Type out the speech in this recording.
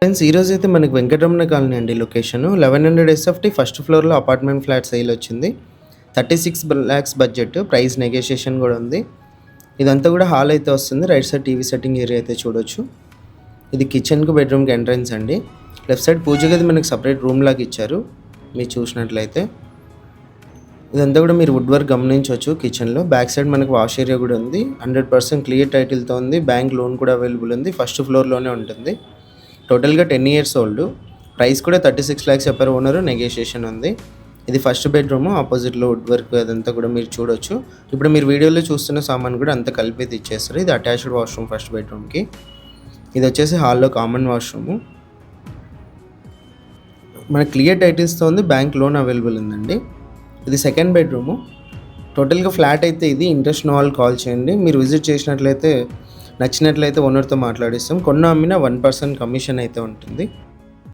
Friends ఈరోజు అయితే మనకి వెంకటరమణ కాలనీ అండి లొకేషన్ 1100 ఎస్ఎఫ్టీ ఫస్ట్ ఫ్లోర్లో అపార్ట్మెంట్ ఫ్లాట్ సేల్ వచ్చింది. 36 lakhs బడ్జెట్, ప్రైస్ నెగోషియేషన్ కూడా ఉంది. ఇదంతా కూడా హాల్ అయితే వస్తుంది. Right side TV setting area అయితే చూడొచ్చు. ఇది కిచెన్కు బెడ్రూమ్కి ఎంట్రన్స్ అండి. లెఫ్ట్ సైడ్ పూజ గది మనకి సపరేట్ రూమ్ లాగా ఇచ్చారు. మీరు చూసినట్లయితే ఇదంతా కూడా మీరు వుడ్ వర్క్ గమనించవచ్చు. కిచెన్లో బ్యాక్ సైడ్ మనకి వాష్ ఏరియా కూడా ఉంది. 100% క్లియర్ టైటిల్తో ఉంది. బ్యాంక్ లోన్ కూడా అవైలబుల్ ఉంది. ఫస్ట్ ఫ్లోర్లోనే ఉంటుంది. టోటల్గా 10 years ఓల్డ్. ప్రైస్ కూడా 36 lakhs చెప్పారు ఓనరు. నెగోషియేషన్ ఉంది. ఇది ఫస్ట్ బెడ్రూమ్. ఆపోజిట్లో వుడ్ వర్క్ అదంతా కూడా మీరు చూడొచ్చు. ఇప్పుడు మీరు వీడియోలో చూస్తున్న సామాన్ కూడా అంతా కలిపి అయితే ఇచ్చేస్తారు. ఇది అటాచ్డ్ వాష్రూమ్ ఫస్ట్ బెడ్రూమ్కి. ఇది వచ్చేసి హాల్లో కామన్ వాష్రూము. మన క్లియర్ టైటిల్స్తో ఉంది. బ్యాంక్ లోన్ అవైలబుల్ ఉందండి. ఇది సెకండ్ బెడ్రూము. టోటల్గా ఫ్లాట్ అయితే ఇది. ఇంట్రెస్ట్ ఉన్న వాళ్ళు కాల్ చేయండి. మీరు విజిట్ చేసినట్లయితే నచ్చినట్లయితే ఓనర్తో మాట్లాడిస్తాం. కొన్న అమ్మిన 1% కమిషన్ అయితే ఉంటుంది.